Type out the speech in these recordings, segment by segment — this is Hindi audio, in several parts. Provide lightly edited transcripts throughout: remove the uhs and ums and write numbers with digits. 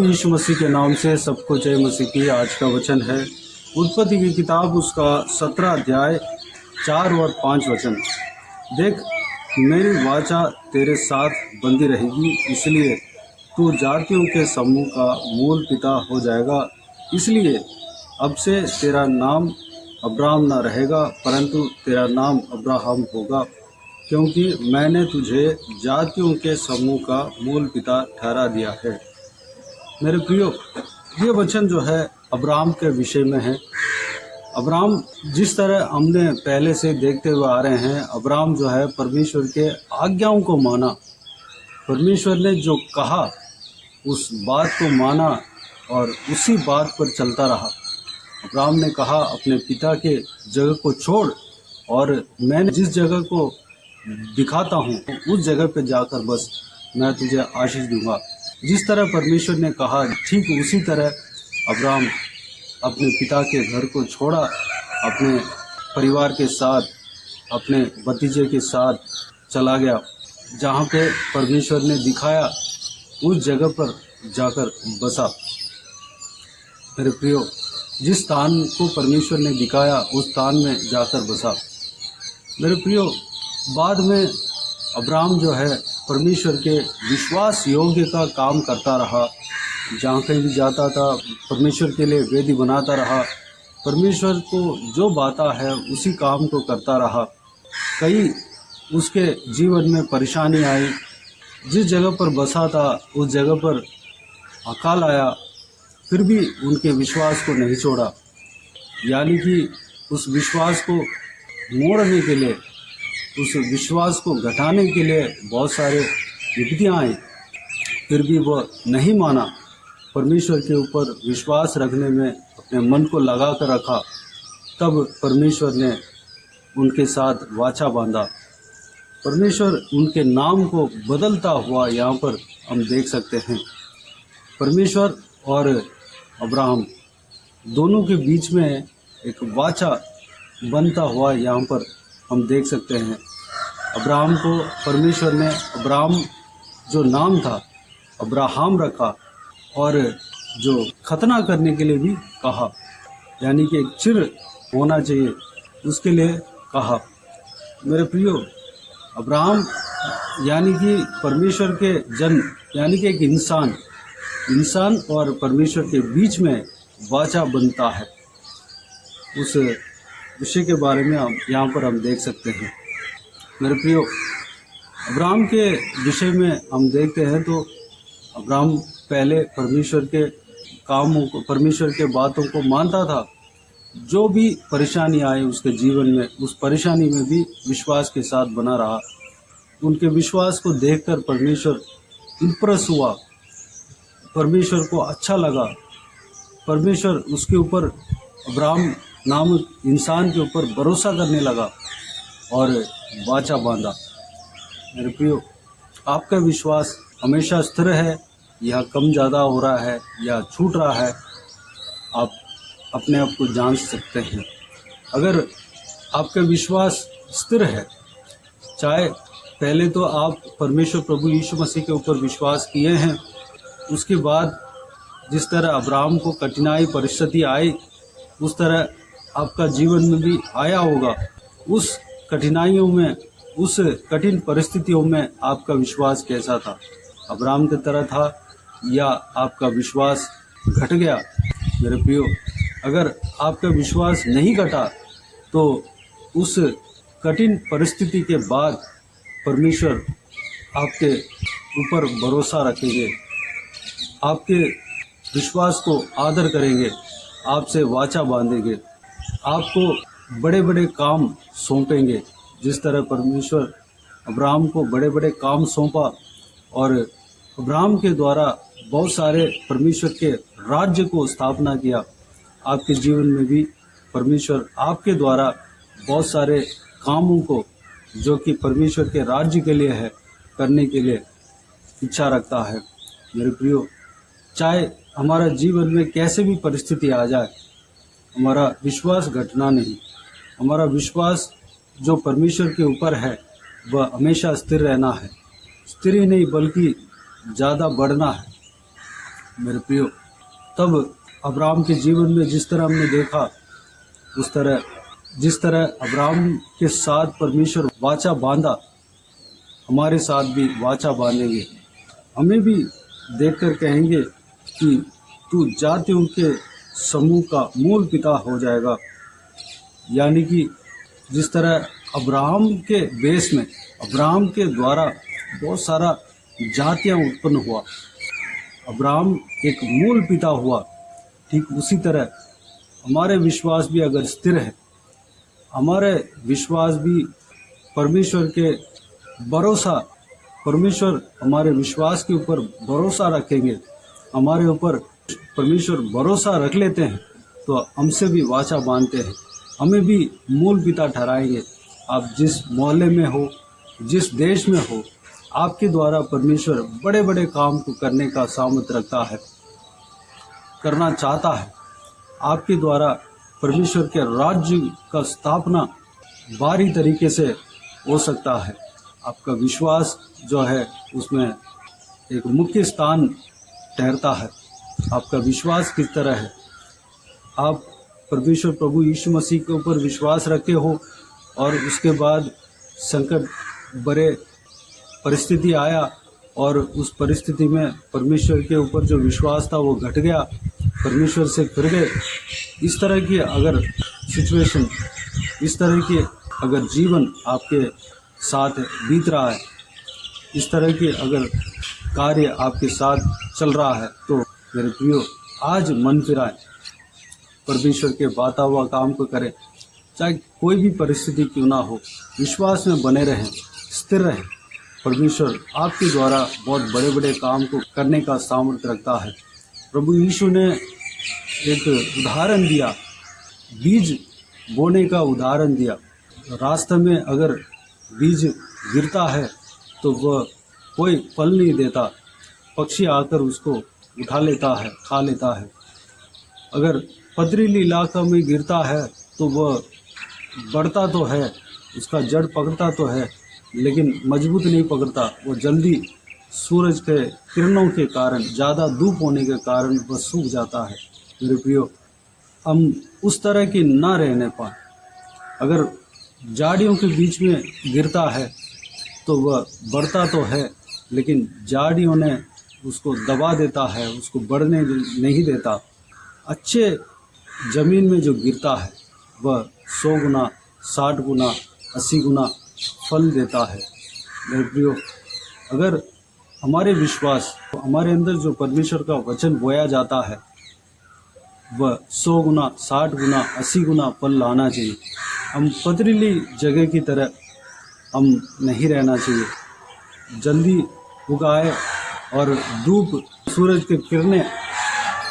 यीशु मसीह के नाम से सबको जय मसीह की। आज का वचन है उत्पत्ति की किताब, उसका 17 अध्याय 4 और 5 वचन। देख, मेरी वाचा तेरे साथ बंधी रहेगी, इसलिए तू जातियों के समूह का मूल पिता हो जाएगा। इसलिए अब से तेरा नाम अब्राहम न रहेगा, परंतु तेरा नाम अब्राहम होगा, क्योंकि मैंने तुझे जातियों के समूह का मूल पिता ठहरा दिया है। मेरे प्रियो, ये वचन जो है अब्राहम के विषय में है। अब्राहम, जिस तरह हमने पहले से देखते हुए आ रहे हैं, अब्राहम जो है परमेश्वर के आज्ञाओं को माना। परमेश्वर ने जो कहा उस बात को माना और उसी बात पर चलता रहा। अब्राहम ने कहा, अपने पिता के जगह को छोड़ और मैं जिस जगह को दिखाता हूँ उस जगह पे जाकर बस, मैं तुझे आशीष दूंगा। जिस तरह परमेश्वर ने कहा, ठीक उसी तरह अब्राहम अपने पिता के घर को छोड़ा, अपने परिवार के साथ, अपने भतीजे के साथ चला गया। जहाँ पे परमेश्वर ने दिखाया उस जगह पर जाकर बसा। मेरे प्रियो, जिस स्थान को परमेश्वर ने दिखाया उस स्थान में जाकर बसा। मेरे प्रियो, बाद में अब्राहम जो है परमेश्वर के विश्वास योग्य का काम करता रहा। जहाँ कहीं भी जाता था परमेश्वर के लिए वेदी बनाता रहा। परमेश्वर को जो बाता है उसी काम को करता रहा। कई उसके जीवन में परेशानी आई। जिस जगह पर बसा था उस जगह पर अकाल आया, फिर भी उनके विश्वास को नहीं छोड़ा। यानी कि उस विश्वास को मोड़ने के लिए, उस विश्वास को घटाने के लिए बहुत सारे विपत्तियाँ आई, फिर भी वह नहीं माना। परमेश्वर के ऊपर विश्वास रखने में अपने मन को लगा कर रखा। तब परमेश्वर ने उनके साथ वाचा बांधा। परमेश्वर उनके नाम को बदलता हुआ यहाँ पर हम देख सकते हैं। परमेश्वर और अब्राहम दोनों के बीच में एक वाचा बनता हुआ यहाँ पर हम देख सकते हैं। अब्राहम को परमेश्वर ने, अब्राहम जो नाम था, अब्राहम रखा और जो खतना करने के लिए भी कहा, यानी कि एक चिर होना चाहिए उसके लिए कहा। मेरे प्रियो, अब्राहम यानी कि परमेश्वर के जन, यानी कि एक इंसान और परमेश्वर के बीच में वाचा बनता है। उस विषय के बारे में यहाँ पर हम देख सकते हैं। मेरे प्रियो, अब्राहम के विषय में हम देखते हैं तो अब्राहम पहले परमेश्वर के कामों को, परमेश्वर के बातों को मानता था। जो भी परेशानी आए उसके जीवन में, उस परेशानी में भी विश्वास के साथ बना रहा। उनके विश्वास को देखकर परमेश्वर इम्प्रेस हुआ, परमेश्वर को अच्छा लगा। परमेश्वर उसके ऊपर, अब्राहम नामक इंसान के ऊपर भरोसा करने लगा और वाचा बांधा। मेरे प्रियो, आपका विश्वास हमेशा स्थिर है या कम ज़्यादा हो रहा है या छूट रहा है, आप अपने आप को जांच सकते हैं। अगर आपका विश्वास स्थिर है, चाहे पहले तो आप परमेश्वर प्रभु यीशु मसीह के ऊपर विश्वास किए हैं, उसके बाद जिस तरह अब्राहम को कठिनाई परिस्थिति आई उस तरह आपका जीवन में भी आया होगा। उस कठिनाइयों में, उस कठिन परिस्थितियों में आपका विश्वास कैसा था? अब्राहम की तरह था या आपका विश्वास घट गया? मेरे प्रियो, अगर आपका विश्वास नहीं घटा तो उस कठिन परिस्थिति के बाद परमेश्वर आपके ऊपर भरोसा रखेंगे, आपके विश्वास को आदर करेंगे, आपसे वाचा बांधेंगे, आपको बड़े बड़े काम सौंपेंगे। जिस तरह परमेश्वर अब्राहम को बड़े बड़े काम सौंपा और अब्राहम के द्वारा बहुत सारे परमेश्वर के राज्य को स्थापना किया, आपके जीवन में भी परमेश्वर आपके द्वारा बहुत सारे कामों को, जो कि परमेश्वर के राज्य के लिए है, करने के लिए इच्छा रखता है। मेरे प्रियो, चाहे हमारा जीवन में कैसे भी परिस्थिति आ जाए, हमारा विश्वास घटना नहीं। हमारा विश्वास जो परमेश्वर के ऊपर है वह हमेशा स्थिर रहना है। स्थिर ही नहीं बल्कि ज़्यादा बढ़ना है। मेरे प्रियो, तब अब्राहम के जीवन में जिस तरह हमने देखा, उस तरह जिस तरह अब्राहम के साथ परमेश्वर वाचा बांधा, हमारे साथ भी वाचा बांधेंगे। हमें भी देखकर कहेंगे कि तू जातियों के समूह का मूल पिता हो जाएगा। यानी कि जिस तरह अब्राहम के बेस में, अब्राहम के द्वारा बहुत सारा जातियां उत्पन्न हुआ, अब्राहम एक मूल पिता हुआ, ठीक उसी तरह हमारे विश्वास भी अगर स्थिर है, हमारे विश्वास भी परमेश्वर के भरोसा, परमेश्वर हमारे विश्वास के ऊपर भरोसा रखेंगे, हमारे ऊपर परमेश्वर भरोसा रख लेते हैं, तो हमसे भी वाचा बांधते हैं, हमें भी मूल पिता ठहराएंगे। आप जिस मोहल्ले में हो, जिस देश में हो, आपके द्वारा परमेश्वर बड़े बड़े काम को करने का सामर्थ्य रखता है, करना चाहता है। आपके द्वारा परमेश्वर के राज्य का स्थापना बारी तरीके से हो सकता है। आपका विश्वास जो है उसमें एक मुख्य स्थान ठहरता है। आपका विश्वास किस तरह है? आप परमेश्वर प्रभु यीशु मसीह के ऊपर विश्वास रखे हो और उसके बाद संकट भरे परिस्थिति आया और उस परिस्थिति में परमेश्वर के ऊपर जो विश्वास था वो घट गया, परमेश्वर से फिर गए। इस तरह की अगर सिचुएशन, इस तरह की अगर जीवन आपके साथ बीत रहा है, इस तरह के अगर कार्य आपके साथ चल रहा है, तो मेरे प्रियो आज मन फिराएं, परमेश्वर के बाता हुआ काम को करें, चाहे कोई भी परिस्थिति क्यों ना हो, विश्वास में बने रहें, स्थिर रहें। परमेश्वर आपके द्वारा बहुत बड़े बड़े काम को करने का सामर्थ्य रखता है। प्रभु यीशु ने एक उदाहरण दिया, बीज बोने का उदाहरण दिया। रास्ते में अगर बीज गिरता है तो वह कोई फल नहीं देता, पक्षी आकर उसको उठा लेता है, खा लेता है। अगर पथरीली इलाका में गिरता है तो वह बढ़ता तो है, उसका जड़ पकड़ता तो है, लेकिन मजबूत नहीं पकड़ता, वो जल्दी सूरज के किरणों के कारण, ज़्यादा धूप होने के कारण वह सूख जाता है। मेरे प्रियो, हम उस तरह की ना रहने पाए। अगर झाड़ियों के बीच में गिरता है तो वह बढ़ता तो है, लेकिन झाड़ियों ने उसको दबा देता है, उसको बढ़ने नहीं देता। अच्छे ज़मीन में जो गिरता है वह 100 गुना, 60 गुना, 80 गुना फल देता है। मेरे प्रियो, अगर हमारे विश्वास, हमारे अंदर जो परमेश्वर का वचन बोया जाता है वह 100 गुना, 60 गुना, 80 गुना फल लाना चाहिए। हम पथरीली जगह की तरह हम नहीं रहना चाहिए। जल्दी उगाए और धूप, सूरज के किरणें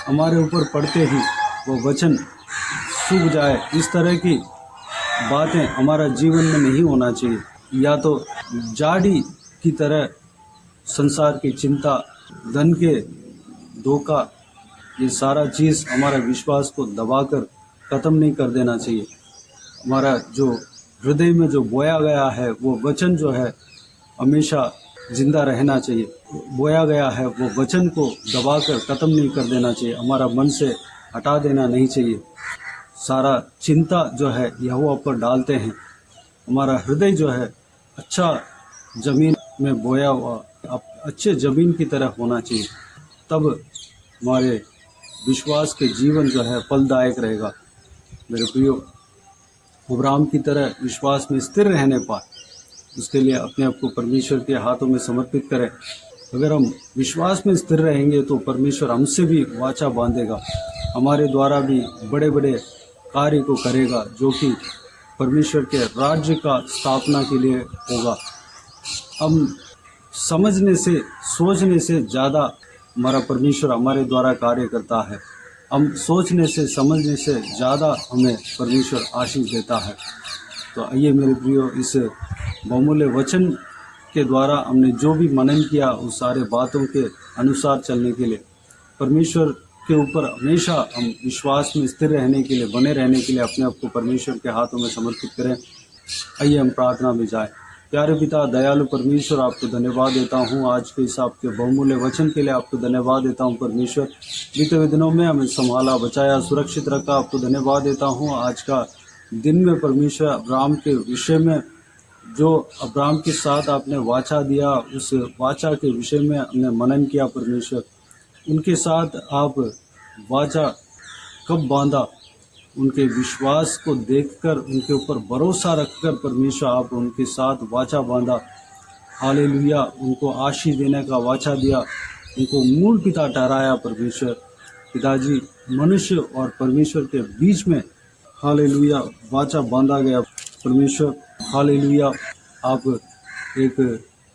हमारे ऊपर पड़ते ही वो वचन सूख जाए, इस तरह की बातें हमारा जीवन में नहीं होना चाहिए। या तो झाड़ी की तरह संसार की चिंता, धन के धोखा, ये सारा चीज़ हमारा विश्वास को दबाकर ख़त्म नहीं कर देना चाहिए। हमारा जो हृदय में जो बोया गया है वो वचन जो है हमेशा जिंदा रहना चाहिए। बोया गया है वो वचन को दबाकर ख़त्म नहीं कर देना चाहिए, हमारा मन से हटा देना नहीं चाहिए। सारा चिंता जो है यहोवा पर डालते हैं। हमारा हृदय जो है अच्छा ज़मीन में बोया हुआ, अच्छे ज़मीन की तरह होना चाहिए, तब हमारे विश्वास के जीवन जो है फलदायक रहेगा। मेरे प्रियो, अब्राहम की तरह विश्वास में स्थिर रहने पाए, उसके लिए अपने आप को परमेश्वर के हाथों में समर्पित करें। अगर हम विश्वास में स्थिर रहेंगे तो परमेश्वर हमसे भी वाचा बांधेगा, हमारे द्वारा भी बड़े बड़े कार्य को करेगा, जो कि परमेश्वर के राज्य का स्थापना के लिए होगा। हम समझने से, सोचने से ज़्यादा हमारा परमेश्वर हमारे द्वारा कार्य करता है। हम सोचने से, समझने से ज़्यादा हमें परमेश्वर आशीष देता है। तो आइए मेरे प्रियो, इस बहुमूल्य वचन के द्वारा हमने जो भी मनन किया उस सारे बातों के अनुसार चलने के लिए, परमेश्वर के ऊपर हमेशा हम विश्वास में स्थिर रहने के लिए, बने रहने के लिए अपने आप को परमेश्वर के हाथों में समर्पित करें। आइए हम प्रार्थना में जाएं। प्यारे पिता दयालु परमेश्वर, आपको धन्यवाद देता हूँ आज के इस आपके बहुमूल्य वचन के लिए। आपको धन्यवाद देता हूँ परमेश्वर, बीते हुए दिनों में हमें संभाला, बचाया, सुरक्षित रखा। आपको धन्यवाद देता हूँ आज का दिन में परमेश्वर अब्राहम के विषय में, जो अब्राहम के साथ आपने वाचा दिया, उस वाचा के विषय में हमने मनन किया परमेश्वर। उनके साथ आप वाचा कब बांधा, उनके विश्वास को देखकर, उनके ऊपर भरोसा रखकर परमेश्वर आप उनके साथ वाचा बांधा। हालेलुया, उनको आशीष देने का वाचा दिया, उनको मूल पिता ठहराया परमेश्वर। पिताजी, मनुष्य और परमेश्वर के बीच में हालेलुया वाचा बांधा गया परमेश्वर। हालेलुया, आप एक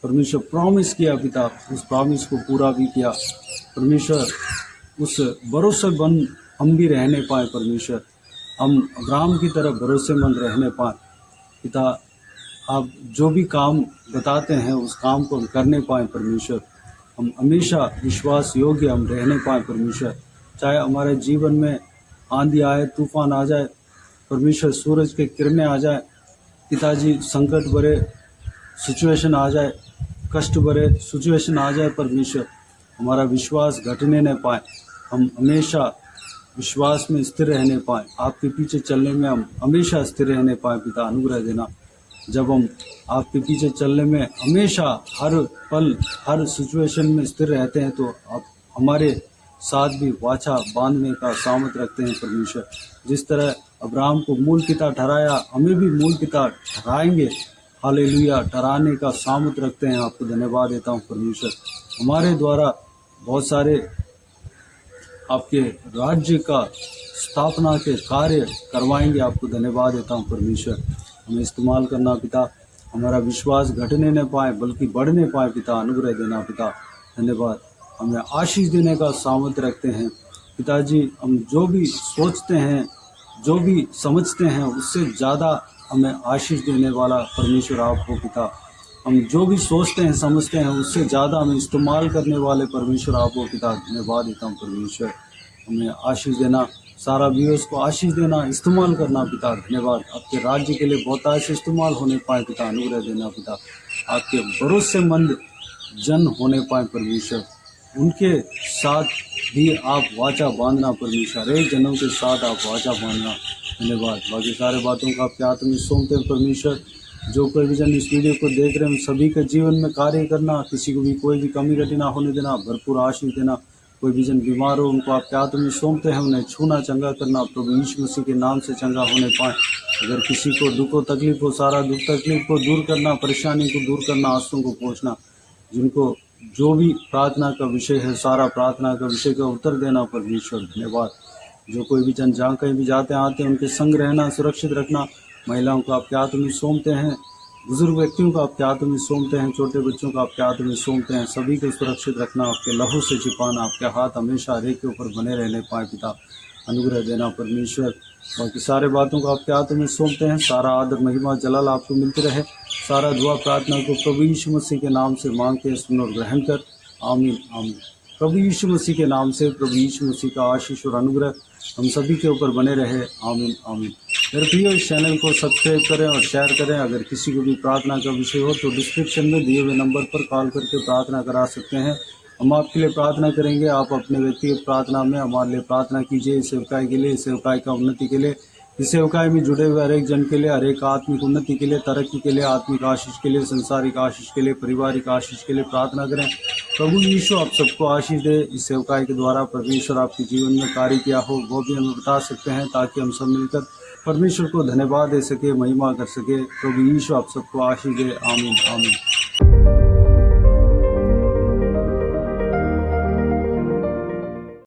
परमेश्वर प्रॉमिस किया पिता, उस प्रॉमिस को पूरा भी किया परमेश्वर। उस भरोसेमंद हम भी रहने पाए परमेश्वर, हम अब्राहम की तरह भरोसेमंद रहने पाए पिता। आप जो भी काम बताते हैं उस काम को हम करने पाए परमेश्वर। हम हमेशा विश्वास योग्य हम रहने पाए परमेश्वर। चाहे हमारे जीवन में आंधी आए, तूफान आ जाए परमेश्वर, सूरज के किरणें आ जाए पिताजी, संकट भरे सिचुएशन आ जाए, कष्ट भरे सिचुएशन आ जाए परमेश्वर, हमारा विश्वास घटने न पाए। हम हमेशा विश्वास में स्थिर रहने पाए, आपके पीछे चलने में हम हमेशा स्थिर रहने पाए पिता, अनुग्रह देना। जब हम आपके पीछे चलने में हमेशा हर पल हर सिचुएशन में स्थिर रहते हैं, तो आप हमारे साथ भी वाचा बांधने का सामर्थ्य रखते हैं परमेश्वर। जिस तरह अब्राहम को मूल पिता ठहराया, हमें भी मूल पिता ठहराएंगे। हालेलुया, ठहराने का सामर्थ्य रखते हैं। आपको धन्यवाद देता हूँ परमेश्वर। हमारे द्वारा बहुत सारे आपके राज्य का स्थापना के कार्य करवाएंगे। आपको धन्यवाद देता हूँ परमेश्वर। हमें इस्तेमाल करना पिता, हमारा विश्वास घटने न पाए बल्कि बढ़ने पाए पिता, अनुग्रह देना पिता। धन्यवाद, हमें आशीष देने का सामर्थ्य रखते हैं पिताजी। हम जो भी सोचते हैं, जो भी समझते हैं, उससे ज़्यादा हमें आशीष देने वाला परमेश्वर आप हो पिता। हम जो भी सोचते हैं, समझते हैं, उससे ज़्यादा हमें इस्तेमाल करने वाले परमेश्वर आप हो पिता। धन्यवाद देता हूँ परमेश्वर। हमें आशीष देना, सारा व्यूअर्स को आशीष देना, इस्तेमाल करना पिता। धन्यवाद, आपके राज्य के लिए बहुत से इस्तेमाल होने पाए पिता, अनुग्रह देना पिता। आपके भरोसेमंद जन होने पाए परमेश्वर, उनके साथ भी आप वाचा बांधना परमेश्वर, एक जनों के साथ आप वाचा बांधना। धन्यवाद, बाकी सारे बातों का आपके हाथ में सौंपते हैं परमेश्वर। जो कोई भी जन इस वीडियो को देख रहे हैं, सभी के जीवन में कार्य करना, किसी को भी कोई भी कमी घटी ना होने देना, भरपूर आशीष देना। कोई भी जन बीमार हो, उनको आपके हाथ में सौंपते हैं, उन्हें छूना, चंगा करना, प्रभु यीशु मसीह के नाम से चंगा होने पाए। अगर किसी को दुख हो, तकलीफ हो, सारा दुख तकलीफ को दूर करना, परेशानी को दूर करना, आंसुओं को पोंछना। जिनको जो भी प्रार्थना का विषय है, सारा प्रार्थना का विषय का उत्तर देना परमेश्वर। धन्यवाद, जो कोई भी जन जहाँ कहीं भी जाते आते हैं, उनके संग रहना, सुरक्षित रखना। महिलाओं को आपके हाथ में सौंपते हैं, बुजुर्ग व्यक्तियों को आपके हाथ में सौंपते हैं, छोटे बच्चों को आपके हाथ में सौंपते हैं। सभी को सुरक्षित रखना, आपके लहू से छिपाना, आपके हाथ हमेशा हर एक के ऊपर बने रहने पाए पिता, अनुग्रह देना परमेश्वर। बाकी सारे बातों को आपके हाथ में सौंपते हैं। सारा आदर महिमा जलाल आपको मिलते रहे। सारा दुआ प्रार्थना को प्रभु यीशु मसीह के नाम से मांगते हैं, सुन और ग्रहण कर। आमीन आमीन। प्रभु यीशु मसीह के नाम से प्रभु यीशु मसीह का आशीष और अनुग्रह हम सभी के ऊपर बने रहे। आमीन आमीन। मेरे प्रिय, इस चैनल को सब्सक्राइब करें और शेयर करें। अगर किसी को भी प्रार्थना का विषय हो तो डिस्क्रिप्शन में दिए हुए नंबर पर कॉल करके प्रार्थना करा सकते हैं। हम आपके लिए प्रार्थना करेंगे। आप अपने व्यक्तिगत प्रार्थना में हमारे लिए प्रार्थना कीजिए, इस सेवकाई के लिए, इस सेवकाई का उन्नति के लिए, इस सेवकाई में जुड़े हुए हर एक जन के लिए, हर एक आत्मिक उन्नति के लिए, तरक्की के लिए, आत्मिक आशीष के लिए, संसारिक आशीष के लिए, पारिवारिक आशीष के लिए प्रार्थना करें। प्रभु यीशु आप सबको आशीष दे। इस सेवकाई के द्वारा परमेश्वर आपके जीवन में कार्य किया हो वो भी हमें बता सकते हैं, ताकि हम सब मिलकर परमेश्वर को धन्यवाद दे सके, महिमा कर सके। प्रभु यीशु आप सबको आशीष दे। आमीन आमीन।